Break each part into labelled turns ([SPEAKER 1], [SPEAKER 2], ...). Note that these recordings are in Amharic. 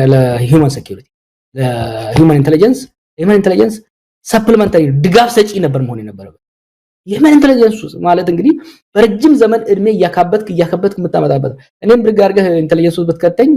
[SPEAKER 1] ለሂውማን ሴኩሪቲ ለሂውማን ኢንተለጀንስ ሰፕሊመንታሪ ድጋፍ ሰጪ ነበር መሆን የነበረበት። የሂውማን ኢንተለጀንስ ማለት እንግዲህ በረጅም ዘመን እድሜ እያከበትክ የምታመጣበት እኔም ብርግ አድርገህ ኢንተለጀንስ ውስጥ ብትከተኝ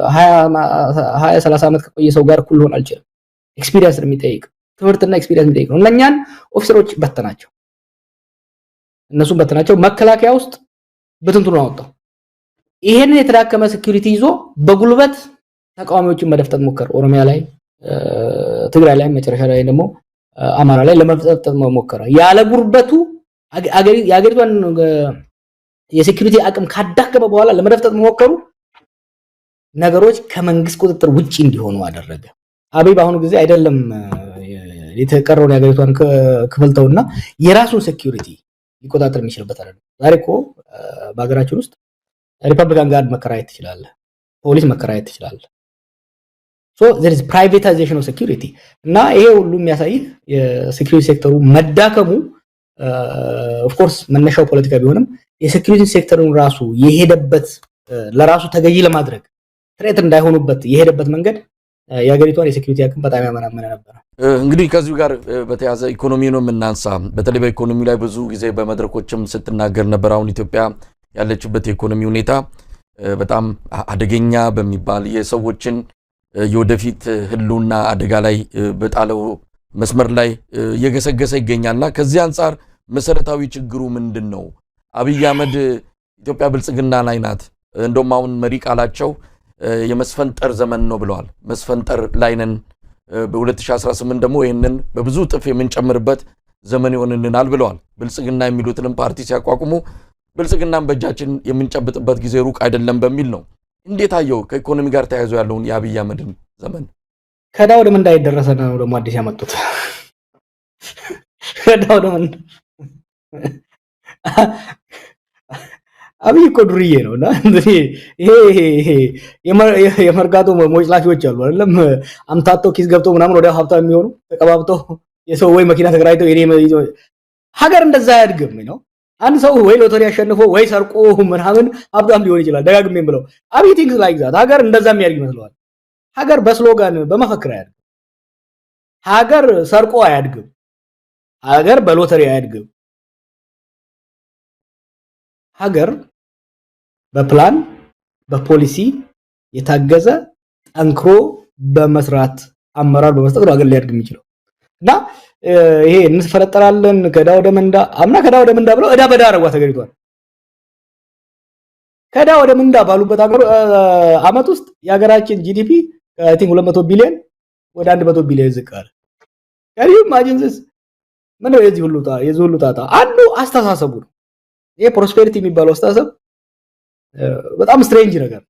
[SPEAKER 1] 20 30 ዓመት ከቆየ ሰው ጋር እኩል ሆን አልችልም። ኤክስፒሪየንስ የሚጠይቅ ትምህርትና ኤክስፒሪየንስ የሚጠይቅ ነው። እኛን ኦፊሰሮች በተናቸው እነሱም በተናቸው መከላከያ ውስጥ በትንትኑ አወጣው። ይሄንን የተዳከመ ሴኩሪቲ ይዞ በጉልበት ተቃዋሚዎችን መደፍጠጥ ሞከረ። ኦሮሚያ ላይ ትግራይ ላይ መጨረሻ ላይ ደግሞ አማራ ላይ ለመፍጠጥ ሞከረ። ያለ ጉርበቱ የአገሪቷን የሴኩሪቲ አቅም ካዳከመ በኋላ ለመደፍጠጥ ሞከሩ። ነገሮች ከመንግስት ቁጥጥር ውጪ እንዲሆኑ አደረገ። አብይ በአሁኑ ጊዜ አይደለም የተቀረውን የአገሪቷን ክፍልተውና የራሱን ሴኩሪቲ ሊቆጣጠር የሚችልበት አይደለም። ዛሬ እኮ በአገራችን ውስጥ ሪፐብሊካን ጋርድ መከራየት ትችላለህ፣ ፖሊስ መከራየት ትችላለህ። so there is privatization of security እና ይሄ ሁሉ የሚያሳይ የሴኩሪቲ ሴክተሩ መዳከሙ of course መነሻው ፖለቲካ ቢሆንም የሴኩሪቲ ሴክተሩን ራሱ የሄደበት ለራሱ ተገዢ ለማድረግ ትሬት እንዳይሆኑበት የሄደበት መንገድ የአገሪቷን የሴኩሪቲ አቅም በጣም ያመናመነ ነበር።
[SPEAKER 2] እንግዲህ ከዚሁ ጋር በተያያዘ ኢኮኖሚ ነው የምናንሳ። በተለይ በኢኮኖሚ ላይ ብዙ ጊዜ በመድረኮችም ስትናገር ነበር። አሁን ኢትዮጵያ ያለችበት የኢኮኖሚ ሁኔታ በጣም አደገኛ በሚባል የሰዎችን የወደፊት ህልውና አደጋ ላይ በጣለው መስመር ላይ እየገሰገሰ ይገኛልና ከዚህ አንፃር መሰረታዊ ችግሩ ምንድነው? አብይ አህመድ ኢትዮጵያ ብልጽግና ላይ ናት፣ እንደውም አሁን መሪ ቃላቸው የመስፈንጠር ዘመን ነው ብለዋል። መስፈንጠር ላይ ነን፣ በ2018 ደግሞ ይሄንን በብዙ ጥፍ የምንጨምርበት ዘመን ይሆንልናል ብለዋል። ብልጽግና የሚሉትንም ፓርቲ ሲያቋቁሙ ብልጽግናን በእጃችን የምንጨብጥበት ጊዜ ሩቅ አይደለም በሚል ነው። እንዴት አየው ከኢኮኖሚ ጋር ተያይዞ ያለውን የአብይ አህመድን ዘመን?
[SPEAKER 1] ከዳ ወደ ምን እንዳይደረሰ ነው ደግሞ አዲስ ያመጡት። ከዳ ወደ ምን አብይ እኮ ዱርዬ ነውና ይሄ የመርጋቶ ሞጭላፊዎች አሉ አይደለም፣ አምታተው ኪስ ገብተው ምናምን ወደ ሀብታም የሚሆኑ ተቀባብተው የሰው ወይ መኪና ተከራይተው የኔ ሀገር እንደዛ አያድግም ነው። አንድ ሰው ወይ ሎተሪ አሸንፎ ወይ ሰርቆ ምናምን ሀብታም ሊሆን ይችላል። ደጋግሜም ብለው አብይ ቲንክስ ላይክ ዛት ሀገር እንደዛ የሚያድግ ይመስለዋል። ሀገር በስሎጋን በመፈክር አያድግም። ሀገር ሰርቆ አያድግም። ሀገር በሎተሪ አያድግም። ሀገር በፕላን በፖሊሲ የታገዘ ጠንክሮ በመስራት አመራር በመስጠት ነው ሀገር ሊያድግ የሚችለው እና ይሄ እንፈረጠራለን ከዳ ወደ መንዳ አምና ከዳ ወደ መንዳ ብለው እዳ በዳ አረጓ ተገሪቷል። ከዳ ወደ መንዳ ባሉበት አመት ውስጥ የሀገራችን ጂዲፒ አይ ቲንክ 200 ቢሊዮን ወደ 100 ቢሊዮን ዝቃል። ከሪው ማጂንስ ምን ነው የዚህ ሁሉ ጣጣ አንዱ አስተሳሰቡ ነው። ይሄ ፕሮስፔሪቲ የሚባለው አስተሳሰብ በጣም ስትሬንጅ ነገር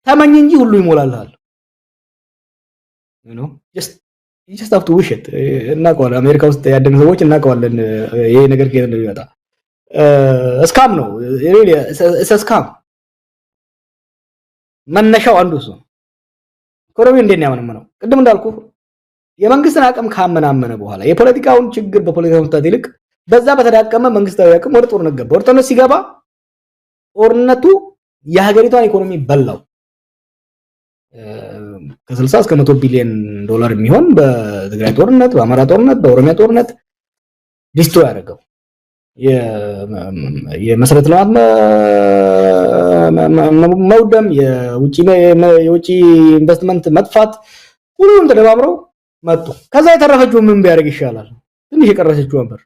[SPEAKER 1] ተመኝ እንጂ ሁሉ ይሞላልሃል you know you just have to wish it እናቀዋለን። አሜሪካ ውስጥ ያደጉ ሰዎች እናቀዋለን ይሄ ነገር ከየት እንደሚመጣ። ስካም ነው really ስካም መነሻው አንዱ እሱ ኢኮኖሚ እንደኛ ነው። ቅድም እንዳልኩ የመንግስትን አቅም ካመናመነ በኋላ የፖለቲካውን ችግር በፖለቲካው መፍታት ይልቅ በዛ በተዳቀመ መንግስታዊ አቅም ወደ ጦርነት ገባ። ወደ ጦርነት ሲገባ ጦርነቱ የሀገሪቷን ኢኮኖሚ በላው። ከ60 እስከ 100 ቢሊዮን ዶላር የሚሆን በትግራይ ጦርነት፣ በአማራ ጦርነት፣ በኦሮሚያ ጦርነት ዲስትሮይ ያደረገው የመሰረተ ልማት መውደም፣ የውጪ ኢንቨስትመንት መጥፋት ሁሉም ተደባብረው መጡ። ከዛ የተረፈችው ምን ቢያደርግ ይሻላል? ትንሽ የቀረሰችው ነበር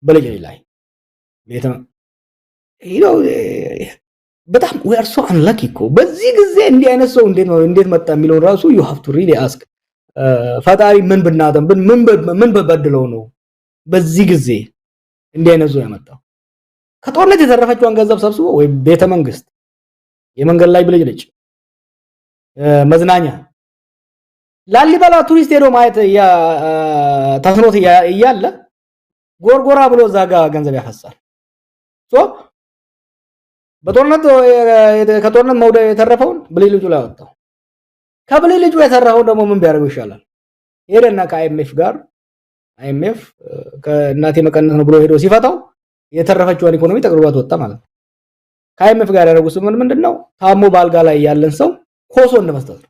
[SPEAKER 1] በለጀ ላይ በጣም we are so unlucky እኮ በዚህ ጊዜ እንዲህ አይነት ሰው እንዴት መጣ የሚለው ራሱ you have to really ask ፈጣሪ ምን ብናደም ምን በበድለው ነው በዚህ ጊዜ እንዲህ አይነት ሰው ያመጣው? ከጦርነት የተረፈችውን ገንዘብ ሰብስቦ ወይ ቤተ መንግስት፣ የመንገድ ላይ ብልጭልጭ፣ መዝናኛ፣ ላሊበላ ቱሪስት ሄዶ ማየት ተስኖት እያለ ጎርጎራ ብሎ ዛጋ ገንዘብ ያፈሳል። ሶ በጦርነት ከጦርነት መውደ የተረፈውን ብልጭልጩ ላይ አወጣው። ከብልጭልጩ የተረፈው ደግሞ ምን ቢያደርገው ይሻላል? ሄደና ከአይኤምኤፍ ጋር አይኤምኤፍ ከእናቴ መቀነስ ነው ብሎ ሄዶ ሲፈታው የተረፈችውን ኢኮኖሚ ጠቅልሏት ወጣ ማለት ነው። ከአይኤምኤፍ ጋር ያደረጉት ስምምነት ምንድነው? ታሞ ባልጋ ላይ ያለን ሰው ኮሶ እንደመስጠት ነው።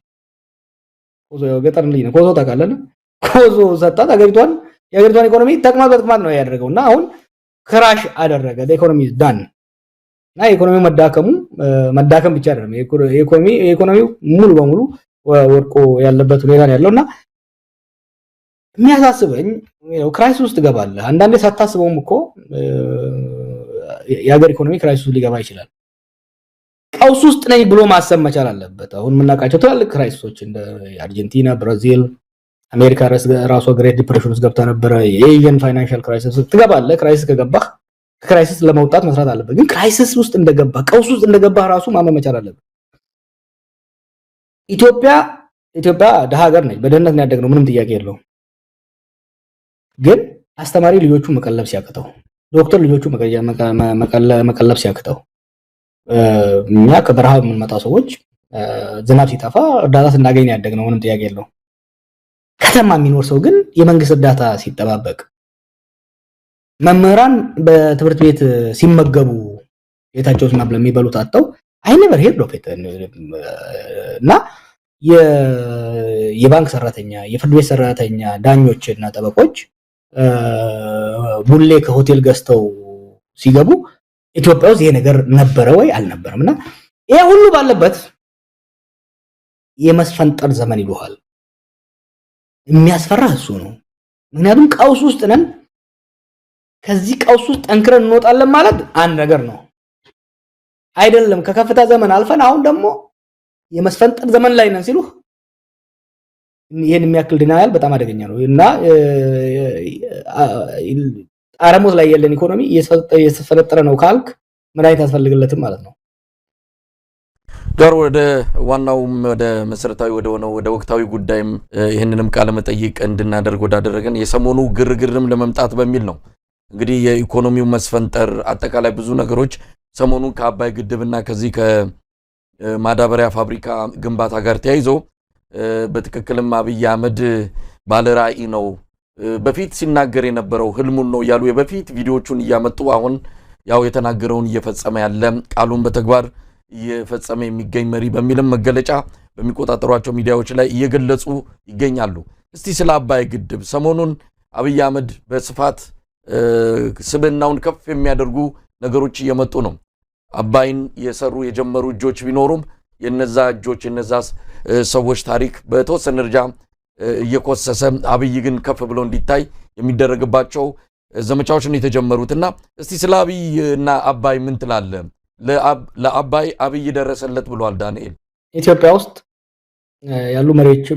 [SPEAKER 1] ኮሶ ገጠር ልጅ ነው። ኮሶ ታውቃለህ? ኮሶ ሰጣት አገሪቷን የአገሪቷን ኢኮኖሚ ተቅማጥ በተቅማጥ ነው ያደረገውና አሁን ክራሽ አደረገ። ኢኮኖሚ ዳን እና ኢኮኖሚው መዳከም ብቻ አይደለም ኢኮኖሚው ሙሉ በሙሉ ወድቆ ያለበት ሁኔታ ነው ያለውና የሚያሳስበኝ ክራይሲስ ውስጥ ገባለህ። አንዳንዴ ሳታስበውም እኮ የሀገር ኢኮኖሚ ክራይሲስ ውስጥ ሊገባ ይችላል። ቀውስ ውስጥ ነኝ ብሎ ማሰብ መቻል አለበት። አሁን የምናውቃቸው ትላልቅ ክራይሲሶች እንደ አርጀንቲና፣ ብራዚል፣ አሜሪካ ራሷ ግሬት ዲፕሬሽን ውስጥ ገብታ ነበረ። የኤዥን ፋይናንሻል ክራይሲስ ውስጥ ትገባለህ። ክራይሲስ ከገባህ ከክራይሲስ ለመውጣት መስራት አለበት። ግን ክራይሲስ ውስጥ እንደገባህ ቀውስ ውስጥ እንደገባህ ራሱ ማመን መቻል አለበት። ኢትዮጵያ ደሃ ሀገር ነች። በድህነት ነው ያደግነው፣ ምንም ጥያቄ የለውም። ግን አስተማሪ ልጆቹ መቀለብ ሲያቅተው፣ ዶክተር ልጆቹ መቀለብ ሲያቅተው፣ እኛ ከበረሃ የምንመጣ ሰዎች ዝናብ ሲጠፋ እርዳታ ስናገኝ ያደግነው፣ ምንም ጥያቄ የለውም። ከተማ የሚኖር ሰው ግን የመንግስት እርዳታ ሲጠባበቅ፣ መምህራን በትምህርት ቤት ሲመገቡ ቤታቸው ስናብ ለሚበሉት አጥተው አይ ኔቨር ሄርድ ኦፍ ኢት እና የባንክ ሰራተኛ፣ የፍርድ ቤት ሰራተኛ፣ ዳኞች እና ጠበቆች ቡሌ ከሆቴል ገዝተው ሲገቡ ኢትዮጵያ ውስጥ ይሄ ነገር ነበረ ወይ አልነበረም? እና ይሄ ሁሉ ባለበት የመስፈንጠር ዘመን ይሉሃል። የሚያስፈራ እሱ ነው። ምክንያቱም ቀውስ ውስጥ ነን። ከዚህ ቀውስ ውስጥ ጠንክረን እንወጣለን ማለት አንድ ነገር ነው አይደለም። ከከፍታ ዘመን አልፈን አሁን ደግሞ የመስፈንጠር ዘመን ላይ ነን ሲሉ ይሄን የሚያክል ዲናያል በጣም አደገኛ ነው እና አረሞት ላይ ያለን ኢኮኖሚ እየተፈነጠረ ነው ካልክ መድኃኒት ያስፈልግለትም ማለት ነው።
[SPEAKER 2] ጋር ወደ ዋናውም ወደ መሰረታዊ ወደ ሆነው ወደ ወቅታዊ ጉዳይም ይህንንም ቃለ መጠይቅ እንድናደርግ ወዳደረገን የሰሞኑ ግርግርም ለመምጣት በሚል ነው። እንግዲህ የኢኮኖሚው መስፈንጠር አጠቃላይ ብዙ ነገሮች ሰሞኑን ከአባይ ግድብና ከዚህ ከማዳበሪያ ፋብሪካ ግንባታ ጋር ተያይዞ በትክክልም አብይ አህመድ ባለራዕይ ነው፣ በፊት ሲናገር የነበረው ህልሙን ነው ያሉ የበፊት ቪዲዮዎቹን እያመጡ አሁን ያው የተናገረውን እየፈጸመ ያለ ቃሉን በተግባር እየፈጸመ የሚገኝ መሪ በሚልም መገለጫ በሚቆጣጠሯቸው ሚዲያዎች ላይ እየገለጹ ይገኛሉ። እስቲ ስለ አባይ ግድብ ሰሞኑን አብይ አህመድ በስፋት ስብናውን ከፍ የሚያደርጉ ነገሮች እየመጡ ነው። አባይን የሰሩ የጀመሩ እጆች ቢኖሩም የነዛ እጆች የነዛ ሰዎች ታሪክ በተወሰነ ደረጃ እየኮሰሰ አብይ ግን ከፍ ብሎ እንዲታይ የሚደረግባቸው ዘመቻዎች ነው የተጀመሩትና እስቲ ስለ አብይ እና አባይ ምን ትላለህ? ለአባይ አብይ ደረሰለት ብሏል ዳንኤል።
[SPEAKER 1] ኢትዮጵያ ውስጥ ያሉ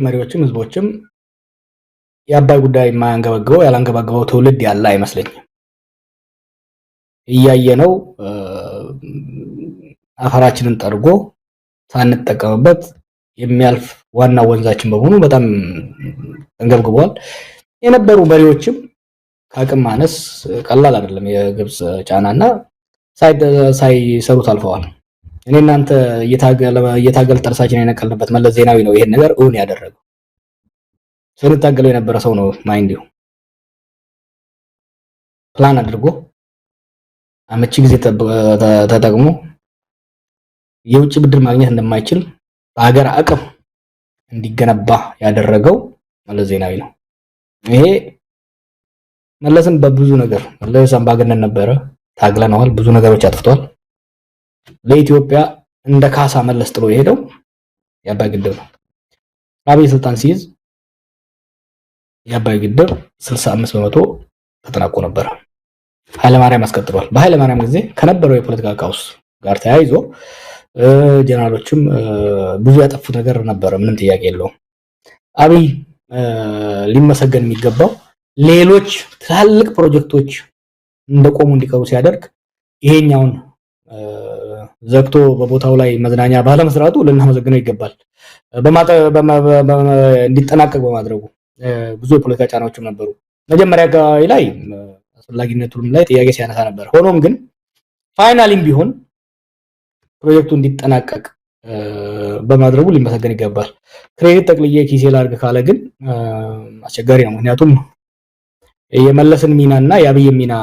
[SPEAKER 1] መሪዎችም ህዝቦችም የአባይ ጉዳይ የማያንገበግበው ያላንገበግበው ትውልድ ያለ አይመስለኝም። እያየነው አፈራችንን ጠርጎ ሳንጠቀምበት የሚያልፍ ዋና ወንዛችን በመሆኑ በጣም ተንገብግቧል። የነበሩ መሪዎችም ከአቅም ማነስ ቀላል አይደለም የግብጽ ጫናና ሳይሰሩት አልፈዋል። እኔ እናንተ እየታገል ጥርሳችን የነቀልንበት መለስ ዜናዊ ነው ይሄን ነገር እውን ያደረገው። ስንታገለው የነበረ ሰው ነው። ማይንድ ፕላን አድርጎ አመቺ ጊዜ ተጠቅሞ የውጭ ብድር ማግኘት እንደማይችል በሀገር አቅም እንዲገነባ ያደረገው መለስ ዜናዊ ነው። ይሄ መለስም በብዙ ነገር መለስ አምባገነን ነበረ፣ ታግለነዋል፣ ብዙ ነገሮች አጥፍቷል። ለኢትዮጵያ እንደ ካሳ መለስ ጥሎ የሄደው የአባይ ግድብ ነው። አብይ ስልጣን ሲይዝ የአባይ ግድብ 65% ተጠናቆ ነበር። ኃይለማርያም አስቀጥሏል። በኃይለማርያም ጊዜ ከነበረው የፖለቲካ ቀውስ ጋር ተያይዞ ጀነራሎችም ብዙ ያጠፉት ነገር ነበር፣ ምንም ጥያቄ የለውም። አብይ ሊመሰገን የሚገባው ሌሎች ትላልቅ ፕሮጀክቶች እንደቆሙ እንዲቀሩ ሲያደርግ ይሄኛውን ዘግቶ በቦታው ላይ መዝናኛ ባለመስራቱ ልናመሰግነው ይገባል። እንዲጠናቀቅ በማድረጉ ብዙ የፖለቲካ ጫናዎችም ነበሩ። መጀመሪያ አካባቢ ላይ አስፈላጊነቱም ላይ ጥያቄ ሲያነሳ ነበር። ሆኖም ግን ፋይናሊም ቢሆን ፕሮጀክቱ እንዲጠናቀቅ በማድረጉ ሊመሰገን ይገባል። ክሬዲት ጠቅልዬ ኪሴ ላድርግ ካለ ግን አስቸጋሪ ነው። ምክንያቱም የመለስን ሚናና የአብይ ሚና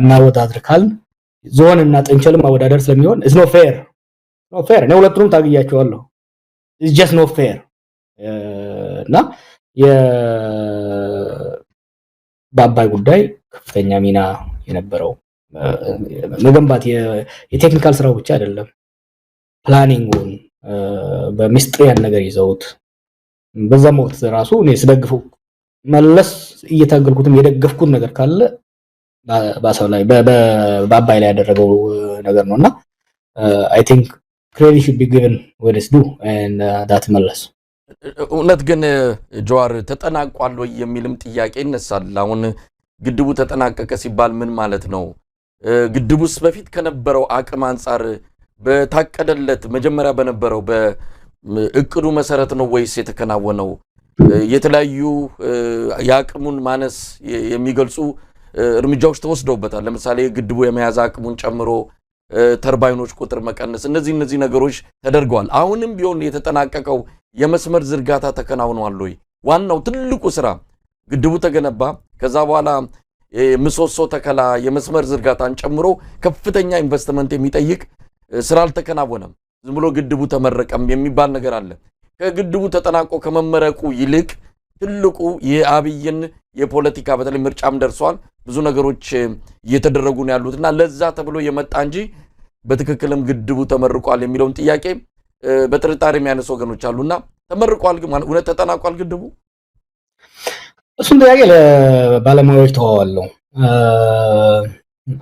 [SPEAKER 1] እናወዳድር ካልን ዞን እና ጥንቸልም ማወዳደር ስለሚሆን it's not fair እኔ ሁለቱንም ታግያቸዋለሁ it's just not fair እና በአባይ ጉዳይ ከፍተኛ ሚና የነበረው መገንባት የቴክኒካል ስራው ብቻ አይደለም ፕላኒንጉን በሚስጥር ያን ነገር ይዘውት በዛም ወቅት ራሱ እኔ ስደግፈው መለስ እየታገልኩትም የደገፍኩት ነገር ካለ ባሰው ላይ በአባይ ላይ ያደረገው ነገር ነውና I think credit should be given where it's due and that መለስ
[SPEAKER 2] እውነት ግን ጀዋር ተጠናቋል ወይ የሚልም ጥያቄ ይነሳል። አሁን ግድቡ ተጠናቀቀ ሲባል ምን ማለት ነው? ግድቡስ በፊት ከነበረው አቅም አንፃር በታቀደለት መጀመሪያ በነበረው በእቅዱ መሰረት ነው ወይስ የተከናወነው? የተለያዩ ያቅሙን ማነስ የሚገልጹ እርምጃዎች ተወስደውበታል። ለምሳሌ ግድቡ የመያዝ አቅሙን ጨምሮ ተርባይኖች ቁጥር መቀነስ እነዚህ ነገሮች ተደርገዋል። አሁንም ቢሆን የተጠናቀቀው የመስመር ዝርጋታ ተከናውኗል ወይ? ዋናው ትልቁ ስራ ግድቡ ተገነባ፣ ከዛ በኋላ ምሰሶ ተከላ፣ የመስመር ዝርጋታን ጨምሮ ከፍተኛ ኢንቨስትመንት የሚጠይቅ ስራ አልተከናወነም። ዝም ብሎ ግድቡ ተመረቀም የሚባል ነገር አለ። ከግድቡ ተጠናቆ ከመመረቁ ይልቅ ትልቁ የአብይን የፖለቲካ በተለይ ምርጫም ደርሷል ብዙ ነገሮች እየተደረጉ ነው ያሉትና ለዛ ተብሎ የመጣ እንጂ በትክክልም ግድቡ ተመርቋል የሚለውን ጥያቄ በጥርጣሬ የሚያነሱ ወገኖች አሉና ተመርቋል ግን እውነት ተጠናቋል ግድቡ?
[SPEAKER 1] እሱን ጥያቄ ለባለሙያዎች ተዋዋለሁ።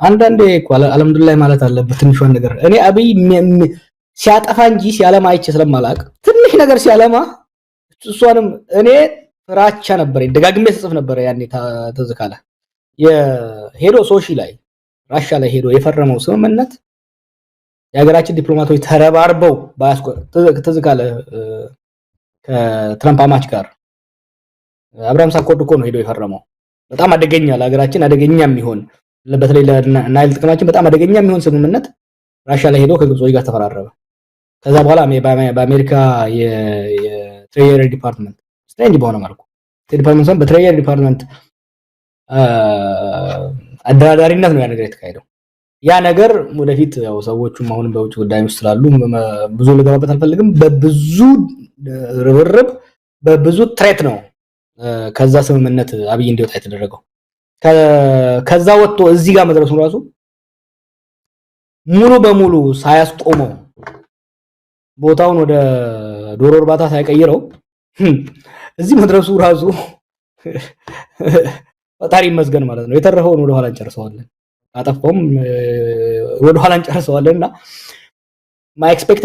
[SPEAKER 1] አንዳንዴ አልሐምዱሊላህ ማለት አለበት ትንሿን ነገር እኔ አብይ ሲያጠፋ እንጂ ሲያለማ አይቼ ስለማላቅ ትንሽ ነገር ሲያለማ እሷንም እኔ ፍራቻ ነበር ደጋግሜ ጽፍ ነበር ያኔ ተዝካለ የሄዶ ሶሺ ላይ ራሻ ላይ ሄዶ የፈረመው ስምምነት የሀገራችን ዲፕሎማቶች ተረባርበው ተዝካለ ከትራምፕ አማች ጋር አብርሃም ሳኮርድ እኮ ነው ሄዶ የፈረመው በጣም አደገኛ ለሀገራችን አደገኛ የሚሆን በተለይ ለናይል ጥቅማችን በጣም አደገኛ የሚሆን ስምምነት ራሻ ላይ ሄዶ ከግብጾች ጋር ተፈራረመ። ከዛ በኋላ በአሜሪካ የትሬጀሪ ዲፓርትመንት ስትሬንጅ በሆነ መልኩ ዲፓርትመንት በትሬጀሪ ዲፓርትመንት አደራዳሪነት ነው ያ ነገር የተካሄደው። ያ ነገር ወደፊት ያው ሰዎቹም አሁን በውጭ ጉዳይ ውስጥ ስላሉ ብዙ ልገባበት አልፈልግም። በብዙ ርብርብ በብዙ ትሬት ነው ከዛ ስምምነት አብይ እንዲወጣ የተደረገው። ከዛ ወጥቶ እዚህ ጋር መድረሱ ራሱ ሙሉ በሙሉ ሳያስቆመው ቦታውን ወደ ዶሮ እርባታ ሳይቀይረው እዚህ መድረሱ ራሱ ፈጣሪ ይመስገን ማለት ነው። የተረፈውን ወደ ኋላ እንጨርሰዋለን፣ አጠፋውም ወደ ኋላ እንጨርሰዋለንና ማይ ኤክስፔክት